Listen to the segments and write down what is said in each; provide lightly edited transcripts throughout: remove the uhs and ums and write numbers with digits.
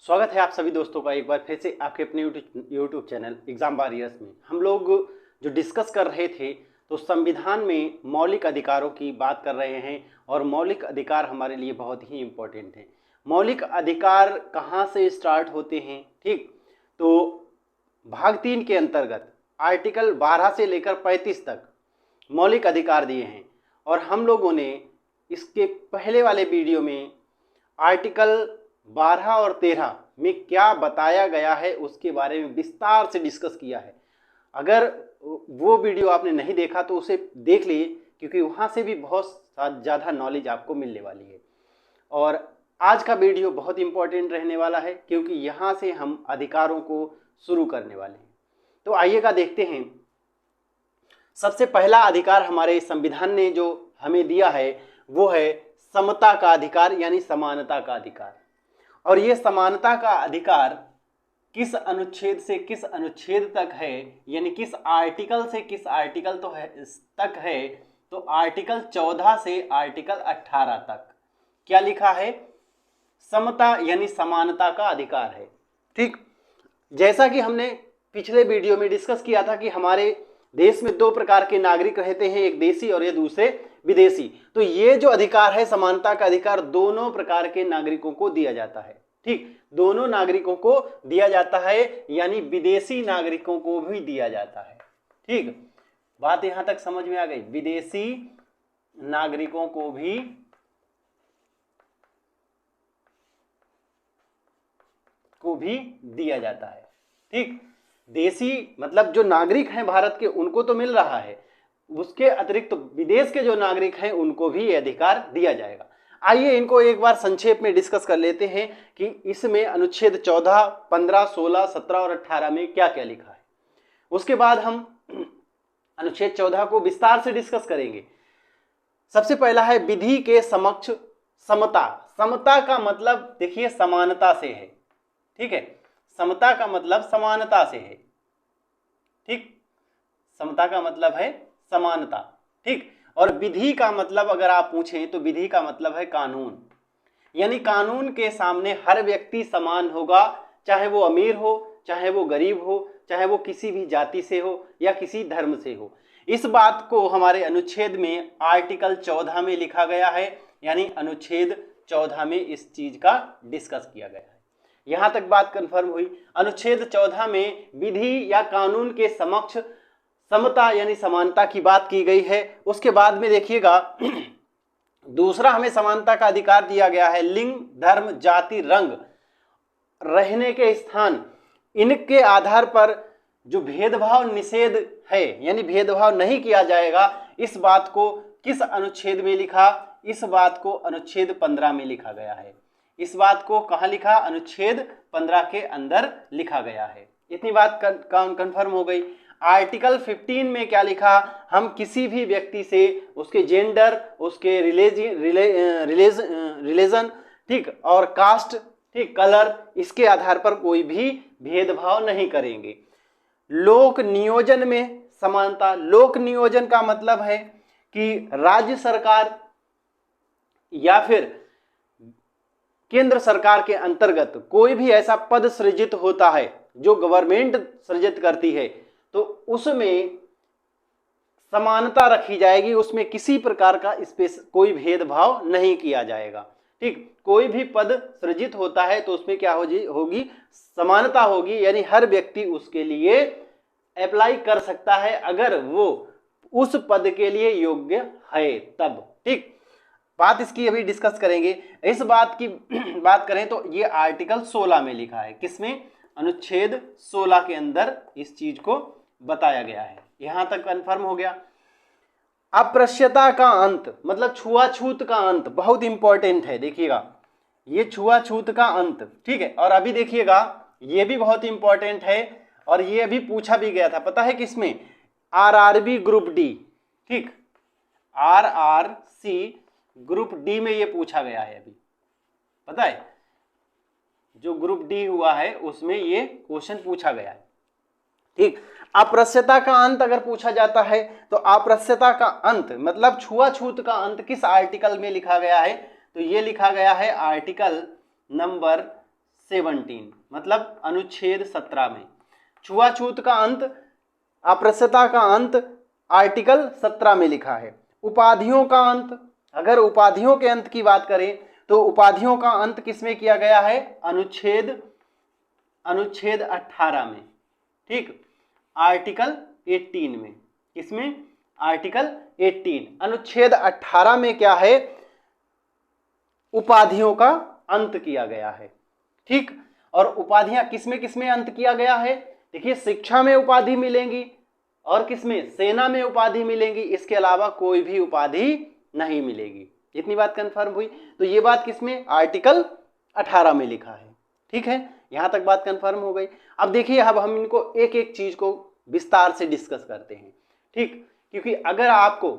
स्वागत है आप सभी दोस्तों का एक बार फिर से आपके अपने यूट्यूब चैनल एग्जाम वॉरियर्स में। हम लोग जो डिस्कस कर रहे थे तो संविधान में मौलिक अधिकारों की बात कर रहे हैं और मौलिक अधिकार हमारे लिए बहुत ही इम्पोर्टेंट हैं। मौलिक अधिकार कहाँ से स्टार्ट होते हैं, ठीक? तो भाग 3 के अंतर्गत आर्टिकल 12 से लेकर 35 तक मौलिक अधिकार दिए हैं और हम लोगों ने इसके पहले वाले वीडियो में आर्टिकल 12 और 13 में क्या बताया गया है उसके बारे में विस्तार से डिस्कस किया है। अगर वो वीडियो आपने नहीं देखा तो उसे देख लीजिए, क्योंकि वहाँ से भी बहुत ज़्यादा नॉलेज आपको मिलने वाली है। और आज का वीडियो बहुत इम्पोर्टेंट रहने वाला है क्योंकि यहाँ से हम अधिकारों को शुरू करने वाले हैं। तो आइएगा देखते हैं। सबसे पहला अधिकार हमारे संविधान ने जो हमें दिया है वो है समता का अधिकार, यानी समानता का अधिकार। और ये समानता का अधिकार किस अनुच्छेद से किस अनुच्छेद तक है, यानी किस आर्टिकल से किस आर्टिकल तो है तक है, तो आर्टिकल 14 से आर्टिकल 18 तक क्या लिखा है? समता यानी समानता का अधिकार है, ठीक? जैसा कि हमने पिछले वीडियो में डिस्कस किया था कि हमारे देश में 2 प्रकार के नागरिक रहते हैं, एक देशी और ये दूसरे विदेशी। तो ये जो अधिकार है समानता का अधिकार दोनों प्रकार के नागरिकों को दिया जाता है, ठीक? दोनों नागरिकों को दिया जाता है, यानी विदेशी नागरिकों को भी दिया जाता है, ठीक? बात यहां तक समझ में आ गई? विदेशी नागरिकों को भी दिया जाता है, ठीक? देशी मतलब जो नागरिक हैं भारत के उनको तो मिल रहा है, उसके अतिरिक्त तो विदेश के जो नागरिक हैं उनको भी ये अधिकार दिया जाएगा। आइए इनको एक बार संक्षेप में डिस्कस कर लेते हैं कि इसमें अनुच्छेद 14, 15, 16, 17 और 18 में क्या क्या लिखा है। उसके बाद हम अनुच्छेद 14 को विस्तार से डिस्कस करेंगे। सबसे पहला है विधि के समक्ष समता। समता का मतलब देखिए समानता से है, ठीक है? समता का मतलब समानता से है, ठीक? समता का मतलब है समानता, ठीक? और विधि का मतलब अगर आप पूछें तो विधि का मतलब है कानून, यानी कानून के सामने हर व्यक्ति समान होगा, चाहे वो अमीर हो, चाहे वो गरीब हो, चाहे वो किसी भी जाति से हो या किसी धर्म से हो। इस बात को हमारे अनुच्छेद में आर्टिकल 14 में लिखा गया है, यानी अनुच्छेद 14 में इस चीज का डिस्कस किया गया है। यहां तक बात कंफर्म हुई। अनुच्छेद 14 में विधि या कानून के समक्ष समता यानी समानता की बात की गई है। उसके बाद में देखिएगा दूसरा हमें समानता का अधिकार दिया गया है। लिंग, धर्म, जाति, रंग, रहने के स्थान, इनके आधार पर जो भेदभाव निषेध है, यानी भेदभाव नहीं किया जाएगा, इस बात को किस अनुच्छेद में लिखा? इस बात को अनुच्छेद 15 में लिखा गया है। इस बात को कहाँ लिखा? अनुच्छेद 15 के अंदर लिखा गया है। इतनी बात कंफर्म हो गई। आर्टिकल 15 में क्या लिखा? हम किसी भी व्यक्ति से उसके जेंडर, उसके रिलीजन, ठीक, और कास्ट, ठीक, कलर, इसके आधार पर कोई भी भेदभाव नहीं करेंगे। लोक नियोजन में समानता। लोक नियोजन का मतलब है कि राज्य सरकार या फिर केंद्र सरकार के अंतर्गत कोई भी ऐसा पद सृजित होता है जो गवर्नमेंट सृजित करती है, तो उसमें समानता रखी जाएगी, उसमें किसी प्रकार का कोई भेदभाव नहीं किया जाएगा, ठीक? कोई भी पद सृजित होता है तो उसमें क्या होगी? समानता होगी, यानी हर व्यक्ति उसके लिए अप्लाई कर सकता है अगर वो उस पद के लिए योग्य है तब, ठीक? बात इसकी अभी डिस्कस करेंगे। इस बात की बात करें तो ये आर्टिकल 16 में लिखा है। किसमें? अनुच्छेद 16 के अंदर इस चीज को बताया गया है। यहां तक कंफर्म हो गया। अस्पृश्यता का अंत मतलब छुआछूत का अंत बहुत इंपॉर्टेंट है। देखिएगा ये छुआछूत का अंत, ठीक है? और अभी देखिएगा ये भी बहुत इंपॉर्टेंट है और ये अभी पूछा भी गया था, पता है किसमें? आरआरबी ग्रुप डी, ठीक? आरआरसी ग्रुप डी में ये पूछा गया है। अभी पता है जो ग्रुप डी हुआ है उसमें ये क्वेश्चन पूछा गया है, ठीक? अस्पृश्यता का अंत अगर पूछा जाता है तो अस्पृश्यता का अंत मतलब छुआछूत का अंत किस आर्टिकल में लिखा गया है? तो ये लिखा गया है आर्टिकल नंबर 17 मतलब अनुच्छेद 17 में छुआछूत का अंत, अस्पृश्यता का अंत आर्टिकल 17 में लिखा है। उपाधियों का अंत, अगर उपाधियों के अंत की बात करें तो उपाधियों का अंत किसमें किया गया है? अनुच्छेद 18 में, ठीक, आर्टिकल 18 में। किसमें? आर्टिकल 18 अनुच्छेद 18 में क्या है? उपाधियों का अंत किया गया है, ठीक। और उपाधियां किसमें अंत किया गया है? देखिए, शिक्षा में उपाधि मिलेंगी और किसमें? सेना में उपाधि मिलेंगी, इसके अलावा कोई भी उपाधि नहीं मिलेगी। इतनी बात कंफर्म हुई। तो ये बात किसमें? आर्टिकल 18 में लिखा है, ठीक है। यहां तक बात कंफर्म हो गई। अब देखिए, अब हम इनको एक एक चीज को विस्तार से डिस्कस करते हैं, ठीक। क्योंकि अगर आपको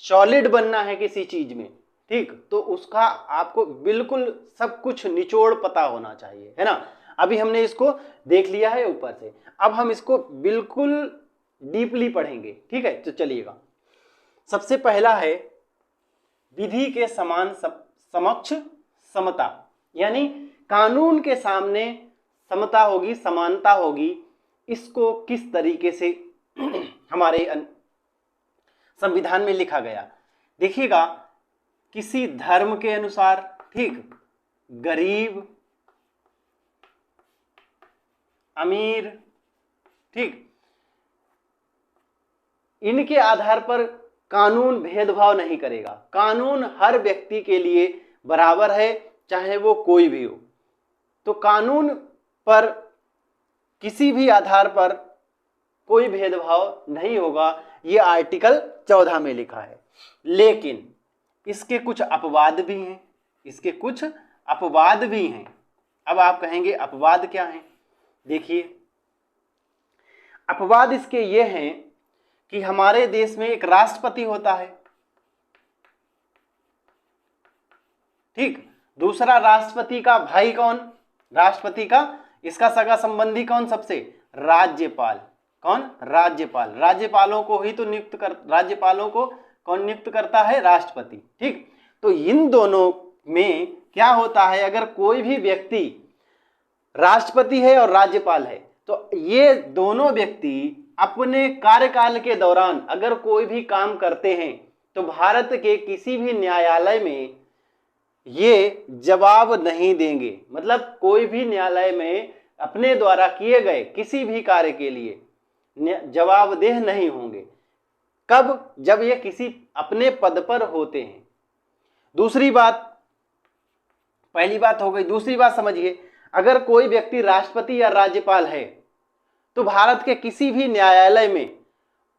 सॉलिड बनना है किसी चीज में, ठीक, तो उसका आपको बिल्कुल सब कुछ निचोड़ पता होना चाहिए, है ना। अभी हमने इसको देख लिया है ऊपर से, अब हम इसको बिल्कुल डीपली पढ़ेंगे, ठीक है। तो चलिएगा, सबसे पहला है विधि के समान समक्ष समता, यानी कानून के सामने समता होगी, समानता होगी। इसको किस तरीके से हमारे संविधान में लिखा गया? देखिएगा, किसी धर्म के अनुसार, ठीक, गरीब, अमीर, ठीक, इनके आधार पर कानून भेदभाव नहीं करेगा। कानून हर व्यक्ति के लिए बराबर है, चाहे वो कोई भी हो। तो कानून पर किसी भी आधार पर कोई भेदभाव नहीं होगा, ये आर्टिकल 14 में लिखा है। लेकिन इसके कुछ अपवाद भी हैं, इसके कुछ अपवाद भी हैं। अब आप कहेंगे अपवाद क्या हैं? देखिए, अपवाद इसके ये हैं कि हमारे देश में एक राष्ट्रपति होता है, ठीक। दूसरा, राष्ट्रपति का भाई कौन? राष्ट्रपति का इसका सगा संबंधी कौन? सबसे राज्यपाल। कौन? राज्यपाल। राज्यपालों को ही तो राज्यपालों को कौन नियुक्त करता है? राष्ट्रपति, ठीक। तो इन दोनों में क्या होता है? अगर कोई भी व्यक्ति राष्ट्रपति है और राज्यपाल है, तो ये दोनों व्यक्ति अपने कार्यकाल के दौरान अगर कोई भी काम करते हैं तो भारत के किसी भी न्यायालय में ये जवाब नहीं देंगे। मतलब कोई भी न्यायालय में अपने द्वारा किए गए किसी भी कार्य के लिए जवाबदेह नहीं होंगे। कब? जब ये किसी अपने पद पर होते हैं। दूसरी बात, पहली बात हो गई। दूसरी बात समझिए, अगर कोई व्यक्ति राष्ट्रपति या राज्यपाल है तो भारत के किसी भी न्यायालय में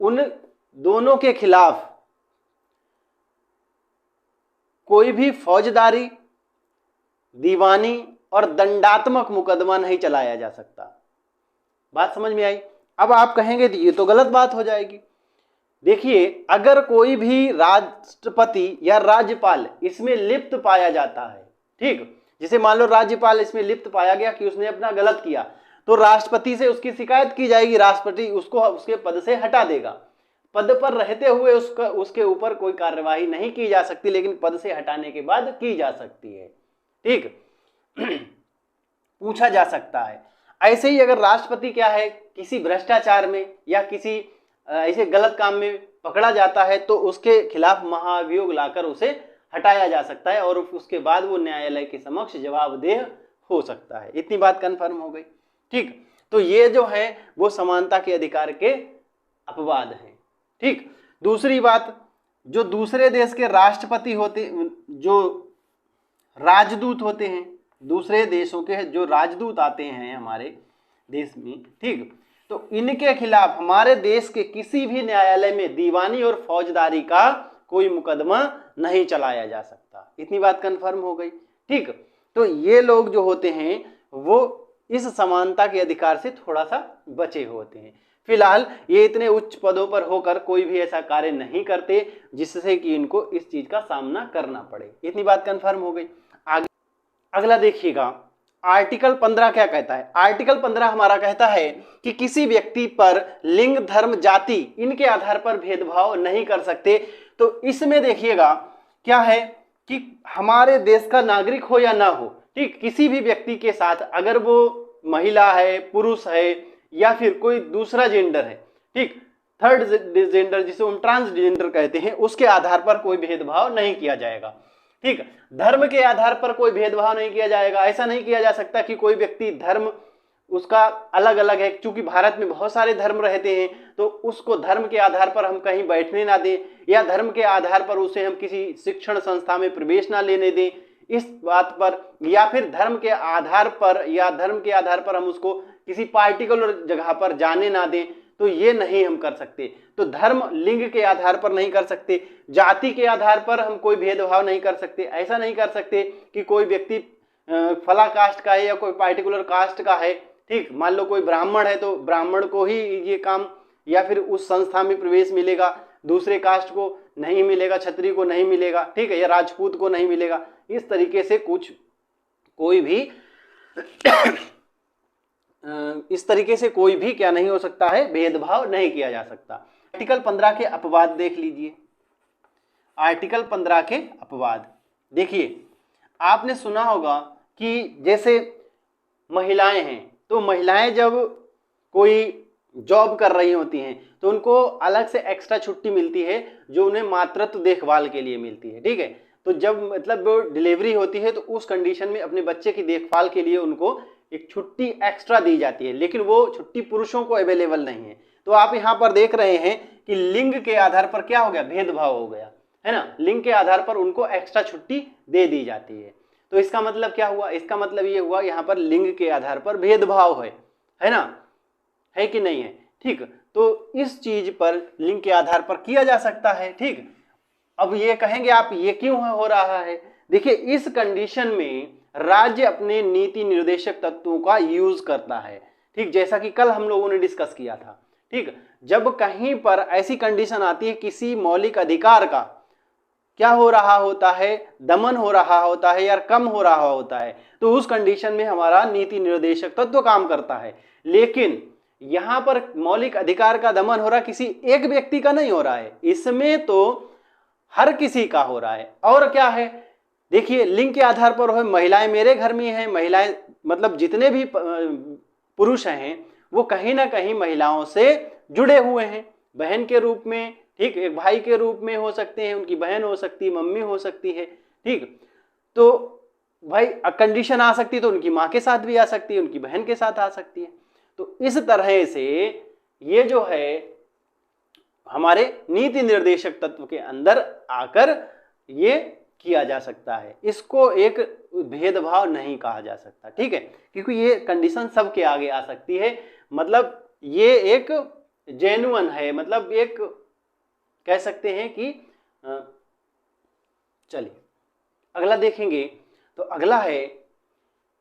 उन दोनों के खिलाफ कोई भी फौजदारी, दीवानी और दंडात्मक मुकदमा नहीं चलाया जा सकता। बात समझ में आई? अब आप कहेंगे ये तो गलत बात हो जाएगी। देखिए, अगर कोई भी राष्ट्रपति या राज्यपाल इसमें लिप्त पाया जाता है, ठीक, जिसे मान लो राज्यपाल इसमें लिप्त पाया गया कि उसने अपना गलत किया, तो राष्ट्रपति से उसकी शिकायत की जाएगी। राष्ट्रपति उसको उसके पद से हटा देगा। पद पर रहते हुए उसके ऊपर कोई कार्यवाही नहीं की जा सकती, लेकिन पद से हटाने के बाद की जा सकती है, ठीक। पूछा जा सकता है। ऐसे ही अगर राष्ट्रपति क्या है, किसी भ्रष्टाचार में या किसी ऐसे गलत काम में पकड़ा जाता है तो उसके खिलाफ महाभियोग लाकर उसे हटाया जा सकता है और उसके बाद वो न्यायालय के समक्ष जवाबदेह हो सकता है। इतनी बात कंफर्म हो गई, ठीक। तो ये जो है वो समानता के अधिकार के अपवाद हैं, ठीक। दूसरी बात, जो दूसरे देश के राष्ट्रपति होते, जो राजदूत होते हैं, दूसरे देशों के जो राजदूत आते हैं हमारे देश में, ठीक, तो इनके खिलाफ हमारे देश के किसी भी न्यायालय में दीवानी और फौजदारी का कोई मुकदमा नहीं चलाया जा सकता। इतनी बात कंफर्म हो गई, ठीक। तो ये लोग जो होते हैं वो इस समानता के अधिकार से थोड़ा सा बचे होते हैं। फिलहाल ये इतने उच्च पदों पर होकर कोई भी ऐसा कार्य नहीं करते जिससे कि इनको इस चीज का सामना करना पड़े। इतनी बात कंफर्म हो गई। आगे अगला देखिएगा, आर्टिकल 15 क्या कहता है? आर्टिकल 15 हमारा कहता है कि किसी व्यक्ति पर लिंग, धर्म, जाति इनके आधार पर भेदभाव नहीं कर सकते। तो इसमें देखिएगा क्या है कि हमारे देश का नागरिक हो या ना हो, ठीक, किसी भी व्यक्ति के साथ अगर वो महिला है, पुरुष है या फिर कोई दूसरा जेंडर है, ठीक, थर्ड जेंडर जिसे हम ट्रांसजेंडर कहते हैं, उसके आधार पर कोई भेदभाव नहीं किया जाएगा। ठीक, धर्म के आधार पर कोई भेदभाव नहीं किया जाएगा। ऐसा नहीं किया जा सकता कि कोई व्यक्ति धर्म उसका अलग अलग है, क्योंकि भारत में बहुत सारे धर्म रहते हैं, तो उसको धर्म के आधार पर हम कहीं बैठने ना दें या धर्म के आधार पर उसे हम किसी शिक्षण संस्था में प्रवेश ना लेने दें, इस बात पर, या फिर धर्म के आधार पर हम उसको किसी पार्टिकुलर जगह पर जाने ना दें, तो ये नहीं हम कर सकते। तो धर्म लिंग के आधार पर नहीं कर सकते, जाति के आधार पर हम कोई भेदभाव नहीं कर सकते। ऐसा नहीं कर सकते कि कोई व्यक्ति फला कास्ट का है या कोई पार्टिकुलर कास्ट का है, ठीक, मान लो कोई ब्राह्मण है तो ब्राह्मण को ही ये काम या फिर उस संस्था में प्रवेश मिलेगा, दूसरे कास्ट को नहीं मिलेगा, क्षत्रिय को नहीं मिलेगा, ठीक है, या राजपूत को नहीं मिलेगा। इस तरीके से कोई भी क्या नहीं हो सकता है, भेदभाव नहीं किया जा सकता। आर्टिकल 15 के अपवाद देख लीजिए। आर्टिकल 15 के अपवाद देखिए, आपने सुना होगा कि जैसे महिलाएं हैं, तो महिलाएं जब कोई जॉब कर रही होती हैं तो उनको अलग से एक्स्ट्रा छुट्टी मिलती है जो उन्हें मातृत्व देखभाल के लिए मिलती है, ठीक है। तो जब मतलब वो डिलीवरी होती है तो उस कंडीशन में अपने बच्चे की देखभाल के लिए उनको एक छुट्टी एक्स्ट्रा दी जाती है, लेकिन वो छुट्टी पुरुषों को अवेलेबल नहीं है। तो आप यहाँ पर देख रहे हैं कि लिंग के आधार पर क्या हो गया, भेदभाव हो गया, है ना। लिंग के आधार पर उनको एक्स्ट्रा छुट्टी दे दी जाती है। तो इसका मतलब क्या हुआ, इसका मतलब ये हुआ यहाँ पर लिंग के आधार पर भेदभाव है ना, है कि नहीं है, ठीक। तो इस चीज पर लिंग के आधार पर किया जा सकता है, ठीक। अब ये कहेंगे आप ये क्यों हो रहा है, देखिए इस कंडीशन में राज्य अपने नीति निर्देशक तत्वों का यूज करता है, ठीक, जैसा कि कल हम लोगों ने डिस्कस किया था, ठीक। जब कहीं पर ऐसी कंडीशन आती है किसी मौलिक अधिकार का क्या हो रहा होता है, दमन हो रहा होता है या कम हो रहा होता है, तो उस कंडीशन में हमारा नीति निर्देशक तत्व काम करता है। लेकिन यहां पर मौलिक अधिकार का दमन हो रहा किसी एक व्यक्ति का नहीं हो रहा है, इसमें तो हर किसी का हो रहा है। और क्या है, देखिए लिंग के आधार पर है, महिलाएं मेरे घर में हैं, महिलाएं मतलब जितने भी पुरुष हैं वो कहीं ना कहीं महिलाओं से जुड़े हुए हैं, बहन के रूप में, ठीक, एक भाई के रूप में हो सकते हैं, उनकी बहन हो सकती है, मम्मी हो सकती है, ठीक। तो भाई कंडीशन आ सकती है तो उनकी माँ के साथ भी आ सकती है, उनकी बहन के साथ आ सकती है। तो इस तरह से ये जो है हमारे नीति निर्देशक तत्व के अंदर आकर ये किया जा सकता है, इसको एक भेदभाव नहीं कहा जा सकता, ठीक है, क्योंकि ये कंडीशन सबके आगे आ सकती है। मतलब ये एक जेन्युइन है, मतलब एक कह सकते हैं कि चलिए अगला देखेंगे। तो अगला है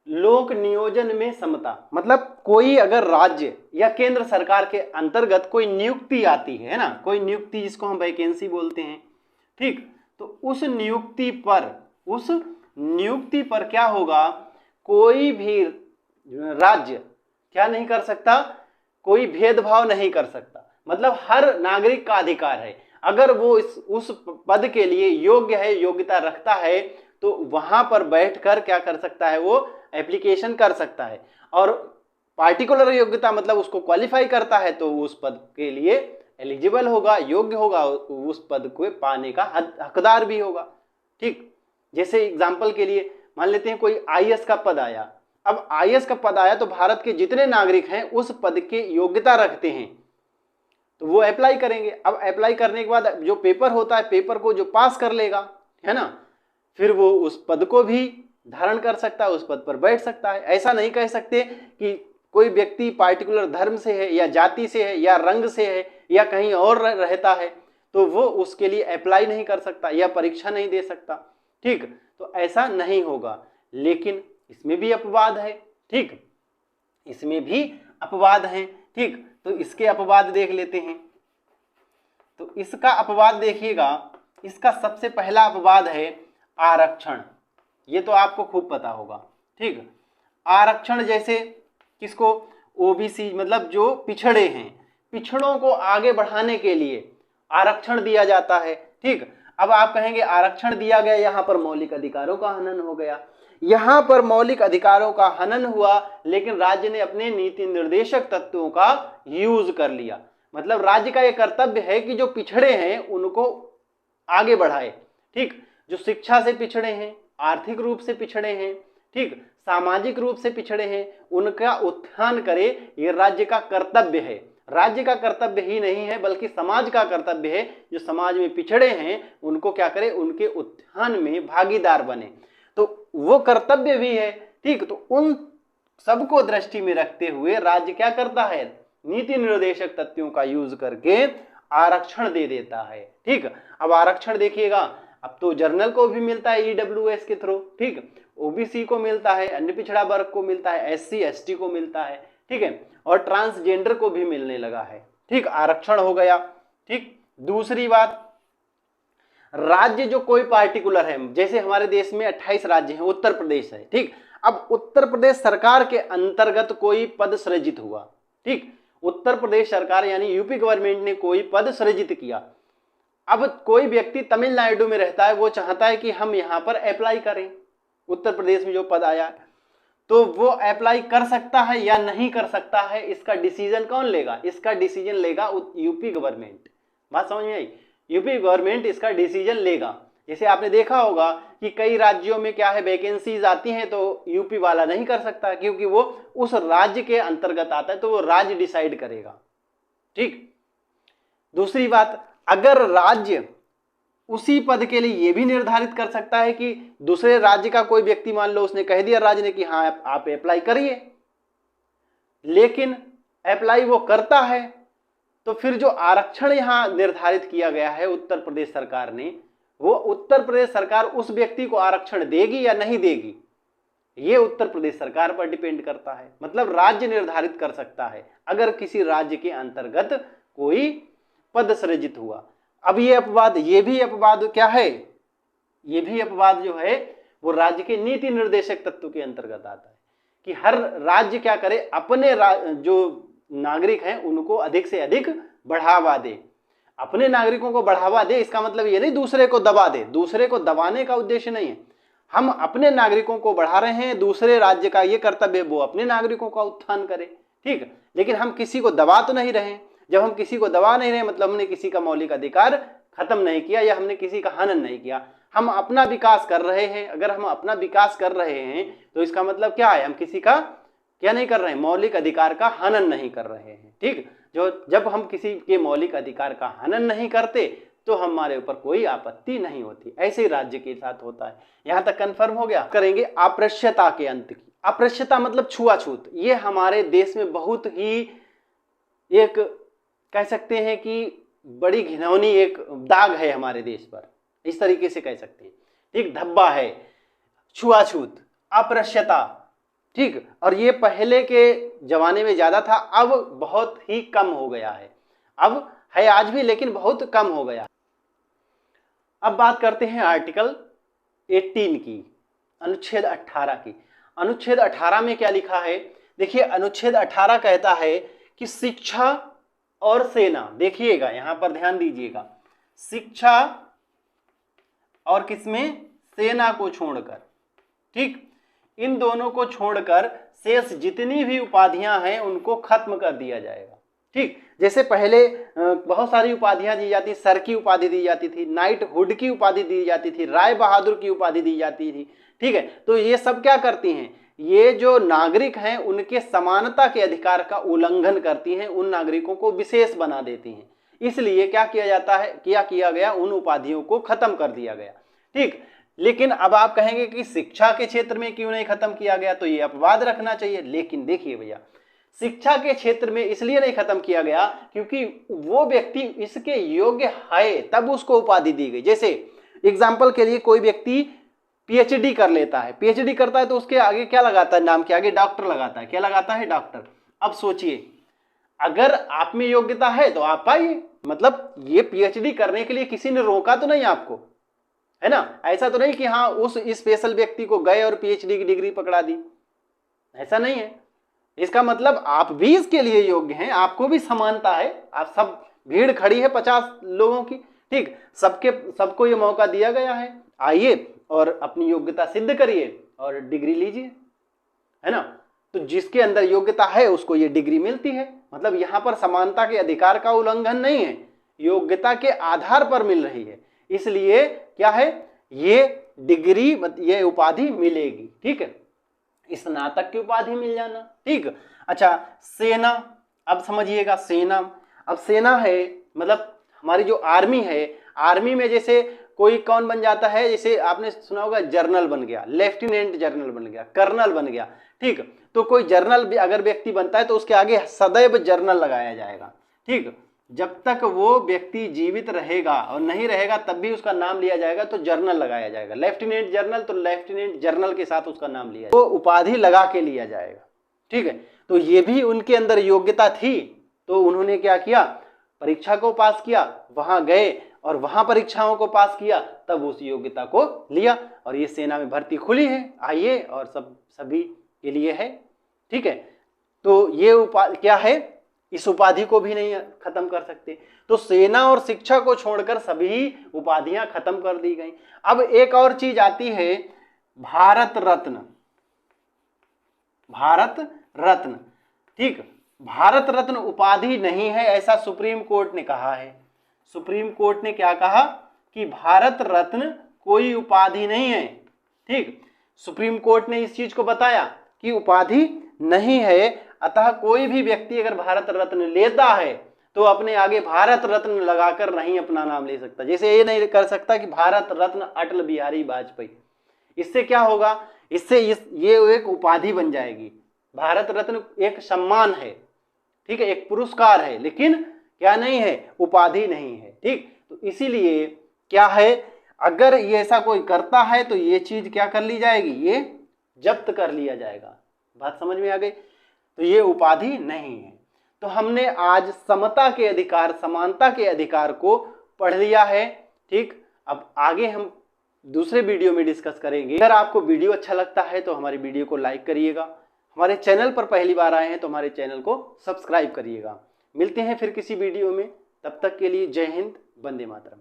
लोक नियोजन में समता। मतलब कोई अगर राज्य या केंद्र सरकार के अंतर्गत कोई नियुक्ति आती है ना, कोई नियुक्ति जिसको हम वैकेंसी बोलते हैं, ठीक, तो उस नियुक्ति पर क्या होगा, कोई भी राज्य क्या नहीं कर सकता, कोई भेदभाव नहीं कर सकता। मतलब हर नागरिक का अधिकार है, अगर वो उस पद के लिए योग्य है, योग्यता रखता है, तो वहां पर बैठकर क्या कर सकता है, वो एप्लीकेशन कर सकता है। और पार्टिकुलर योग्यता मतलब उसको क्वालिफाई करता है तो उस पद के लिए एलिजिबल होगा, योग्य होगा, उस पद को पाने का हकदार भी होगा, ठीक। जैसे एग्जाम्पल के लिए मान लेते हैं कोई आईएएस का पद आया। अब आईएएस का पद आया तो भारत के जितने नागरिक हैं उस पद के योग्यता रखते हैं तो वो अप्लाई करेंगे। अब अप्लाई करने के बाद जो पेपर होता है, पेपर को जो पास कर लेगा, है ना, फिर वो उस पद को भी धारण कर सकता है, उस पद पर बैठ सकता है। ऐसा नहीं कह सकते कि कोई व्यक्ति पार्टिकुलर धर्म से है या जाति से है या रंग से है या कहीं और रहता है तो वो उसके लिए अप्लाई नहीं कर सकता या परीक्षा नहीं दे सकता, ठीक। तो ऐसा नहीं होगा। लेकिन इसमें भी अपवाद है, ठीक, इसमें भी अपवाद हैं, ठीक। तो इसके अपवाद देख लेते हैं। तो इसका अपवाद देखिएगा, इसका सबसे पहला अपवाद है आरक्षण। ये तो आपको खूब पता होगा, ठीक। आरक्षण जैसे किसको, ओबीसी मतलब जो पिछड़े हैं, पिछड़ों को आगे बढ़ाने के लिए आरक्षण दिया जाता है, ठीक। अब आप कहेंगे आरक्षण दिया गया, यहाँ पर मौलिक अधिकारों का हनन हो गया। यहां पर मौलिक अधिकारों का हनन हुआ, लेकिन राज्य ने अपने नीति निर्देशक तत्वों का यूज कर लिया। मतलब राज्य का यह कर्तव्य है कि जो पिछड़े हैं उनको आगे बढ़ाए, ठीक, जो शिक्षा से पिछड़े हैं, आर्थिक रूप से पिछड़े हैं, ठीक, सामाजिक रूप से पिछड़े हैं, उनका उत्थान करे, ये राज्य का कर्तव्य है। राज्य का कर्तव्य ही नहीं है बल्कि समाज का कर्तव्य है, जो समाज में पिछड़े हैं उनको क्या करे, उनके उत्थान में भागीदार बने, तो वो कर्तव्य भी है, ठीक। तो उन सबको दृष्टि में रखते हुए राज्य क्या करता है, नीति निर्देशक तत्वों का यूज करके आरक्षण दे देता है, ठीक। अब आरक्षण देखिएगा, अब तो जर्नल को भी मिलता है ईडब्ल्यूएस के थ्रू, ठीक, ओबीसी को मिलता है, अन्य पिछड़ा वर्ग को मिलता है, एससी एसटी को मिलता है, ठीक है, और ट्रांसजेंडर को भी मिलने लगा है, ठीक, आरक्षण हो गया, ठीक। दूसरी बात, राज्य जो कोई पार्टिकुलर है, जैसे हमारे देश में 28 राज्य हैं, उत्तर प्रदेश है, ठीक। अब उत्तर प्रदेश सरकार के अंतर्गत कोई पद सृजित हुआ, ठीक, उत्तर प्रदेश सरकार यानी यूपी गवर्नमेंट ने कोई पद सृजित किया। अब कोई व्यक्ति तमिलनाडु में रहता है, वो चाहता है कि हम यहाँ पर अप्लाई करें, उत्तर प्रदेश में जो पद आया है, तो वो अप्लाई कर सकता है या नहीं कर सकता है, इसका डिसीजन कौन लेगा, इसका डिसीजन लेगा यूपी गवर्नमेंट। बात समझ में आई, यूपी गवर्नमेंट इसका डिसीजन लेगा। जैसे आपने देखा होगा कि कई राज्यों में क्या है, वैकेंसीज आती हैं तो यूपी वाला नहीं कर सकता, क्योंकि वो उस राज्य के अंतर्गत आता है, तो वो राज्य डिसाइड करेगा, ठीक। दूसरी बात, अगर राज्य उसी पद के लिए ये भी निर्धारित कर सकता है कि दूसरे राज्य का कोई व्यक्ति, मान लो उसने कह दिया राज्य ने कि हाँ आप अप्लाई करिए, लेकिन अप्लाई वो करता है, तो फिर जो आरक्षण यहां निर्धारित किया गया है उत्तर प्रदेश सरकार ने, वो उत्तर प्रदेश सरकार उस व्यक्ति को आरक्षण देगी या नहीं देगी, ये उत्तर प्रदेश सरकार पर डिपेंड करता है। मतलब राज्य निर्धारित कर सकता है अगर किसी राज्य के अंतर्गत कोई पद सृजित हुआ। अब ये अपवाद, ये भी अपवाद क्या है, ये भी अपवाद जो है वो राज्य के नीति निर्देशक तत्व के अंतर्गत आता है कि हर राज्य क्या करे, अपने जो नागरिक हैं उनको अधिक से अधिक बढ़ावा दे, अपने नागरिकों को बढ़ावा दे। इसका मतलब ये नहीं दूसरे को दबा दे, दूसरे को दबाने का उद्देश्य नहीं है, हम अपने नागरिकों को बढ़ा रहे हैं, दूसरे राज्य का ये कर्तव्य वो अपने नागरिकों का उत्थान करे, ठीक, लेकिन हम किसी को दबा तो नहीं रहे। जब हम किसी को दबा नहीं रहे मतलब हमने किसी का मौलिक अधिकार खत्म नहीं किया या हमने किसी का हनन नहीं किया, हम अपना विकास कर रहे हैं। अगर हम अपना विकास कर रहे हैं तो इसका मतलब क्या है, हम किसी का क्या नहीं कर रहे हैं, मौलिक अधिकार का हनन नहीं कर रहे हैं, ठीक। जब हम किसी के मौलिक अधिकार का हनन नहीं करते तो हमारे ऊपर कोई आपत्ति नहीं होती। ऐसे ही राज्य के साथ होता है। यहां तक कंफर्म हो गया। करेंगे अस्पृश्यता के अंत की। अस्पृश्यता मतलब छुआछूत। ये हमारे देश में बहुत ही एक कह सकते हैं कि बड़ी घिनौनी एक दाग है हमारे देश पर, इस तरीके से कह सकते हैं, ठीक। धब्बा है छुआछूत, अस्पृश्यता, ठीक। और ये पहले के जमाने में ज्यादा था, अब बहुत ही कम हो गया है। अब है आज भी लेकिन बहुत कम हो गया। अब बात करते हैं आर्टिकल 18 की, अनुच्छेद 18 की। अनुच्छेद 18 में क्या लिखा है, देखिए अनुच्छेद 18 कहता है कि शिक्षा और सेना, देखिएगा यहां पर ध्यान दीजिएगा, शिक्षा और किसमें, सेना को छोड़कर, ठीक, इन दोनों को छोड़कर शेष जितनी भी उपाधियां हैं उनको खत्म कर दिया जाएगा, ठीक। जैसे पहले बहुत सारी उपाधियां दी जाती, सर की उपाधि दी जाती थी, नाइट हुड की उपाधि दी जाती थी, राय बहादुर की उपाधि दी जाती थी, ठीक है। तो ये सब क्या करती हैं, ये जो नागरिक हैं उनके समानता के अधिकार का उल्लंघन करती हैं, उन नागरिकों को विशेष बना देती हैं। इसलिए क्या किया जाता है, किया गया, उन उपाधियों को खत्म कर दिया गया, ठीक। लेकिन अब आप कहेंगे कि शिक्षा के क्षेत्र में क्यों नहीं खत्म किया गया, तो ये अपवाद रखना चाहिए। लेकिन देखिए भैया, शिक्षा के क्षेत्र में इसलिए नहीं खत्म किया गया क्योंकि वो व्यक्ति इसके योग्य है तब उसको उपाधि दी गई। जैसे एग्जाम्पल के लिए कोई व्यक्ति पीएचडी कर लेता है, पीएचडी करता है तो उसके आगे क्या लगाता है, नाम के आगे डॉक्टर लगाता है। क्या लगाता है, डॉक्टर। अब सोचिए, अगर आप में योग्यता है तो आप पाइए, मतलब ये पीएचडी करने के लिए किसी ने रोका तो नहीं आपको, है ना। ऐसा तो नहीं कि हाँ उस स्पेशल व्यक्ति को गए और पीएचडी की डिग्री पकड़ा दी, ऐसा नहीं है। इसका मतलब आप भी इसके लिए योग्य हैं, आपको भी समानता है। आप सब भीड़ खड़ी है 50 लोगों की, ठीक, सबको ये मौका दिया गया है, आइए और अपनी योग्यता सिद्ध करिए और डिग्री लीजिए, है ना। तो जिसके अंदर योग्यता है उसको ये डिग्री मिलती है। मतलब यहाँ पर समानता के अधिकार का उल्लंघन नहीं है, योग्यता के आधार पर मिल रही है, इसलिए क्या है, ये डिग्री, ये उपाधि मिलेगी। ठीक है, स्नातक की उपाधि मिल जाना। ठीक, अच्छा सेना, अब समझिएगा सेना। अब सेना है मतलब हमारी जो आर्मी है, आर्मी में जैसे कोई कौन बन जाता है, जैसे आपने सुना होगा जनरल बन गया, लेफ्टिनेंट जनरल बन गया, कर्नल बन गया। ठीक, तो कोई जनरल भी अगर व्यक्ति बनता है तो उसके आगे सदैव जनरल लगाया जाएगा। ठीक, जब तक वो व्यक्ति जीवित रहेगा और नहीं रहेगा तब भी उसका नाम लिया जाएगा तो जर्नल लगाया जाएगा। लेफ्टिनेंट जनरल तो लेफ्टिनेंट जनरल के साथ उसका नाम लिया जाएगा, तो उपाधि लगा के लिया जाएगा। ठीक है, तो ये भी उनके अंदर योग्यता थी, तो उन्होंने क्या किया, परीक्षा को पास किया, वहां गए और वहां परीक्षाओं को पास किया, तब उस योग्यता को लिया। और ये सेना में भर्ती खुली है, आइए, और सभी के लिए है। ठीक है, तो ये क्या है, इस उपाधि को भी नहीं खत्म कर सकते। तो सेना और शिक्षा को छोड़कर सभी उपाधियां खत्म कर दी गई। अब एक और चीज आती है, भारत रत्न। भारत रत्न, ठीक, भारत रत्न उपाधि नहीं है ऐसा सुप्रीम कोर्ट ने कहा है। सुप्रीम कोर्ट ने क्या कहा कि भारत रत्न कोई उपाधि नहीं है। ठीक, सुप्रीम कोर्ट ने इस चीज को बताया कि उपाधि नहीं है, अतः कोई भी व्यक्ति अगर भारत रत्न लेता है तो अपने आगे भारत रत्न लगाकर नहीं अपना नाम ले सकता। जैसे ये नहीं कर सकता कि भारत रत्न अटल बिहारी वाजपेयी, इससे क्या होगा, इससे ये एक उपाधि बन जाएगी। भारत रत्न एक सम्मान है, ठीक है, एक पुरस्कार है, लेकिन क्या नहीं है, उपाधि नहीं है। ठीक, तो इसीलिए क्या है, अगर ये ऐसा कोई करता है तो ये चीज क्या कर ली जाएगी, ये जब्त कर लिया जाएगा। बात समझ में आ गई, तो ये उपाधि नहीं है। तो हमने आज समता के अधिकार, समानता के अधिकार को पढ़ लिया है। ठीक, अब आगे हम दूसरे वीडियो में डिस्कस करेंगे। अगर आपको वीडियो अच्छा लगता है तो हमारी वीडियो को लाइक करिएगा, हमारे चैनल पर पहली बार आए हैं तो हमारे चैनल को सब्सक्राइब करिएगा। मिलते हैं फिर किसी वीडियो में, तब तक के लिए जय हिंद, वंदे मातरम।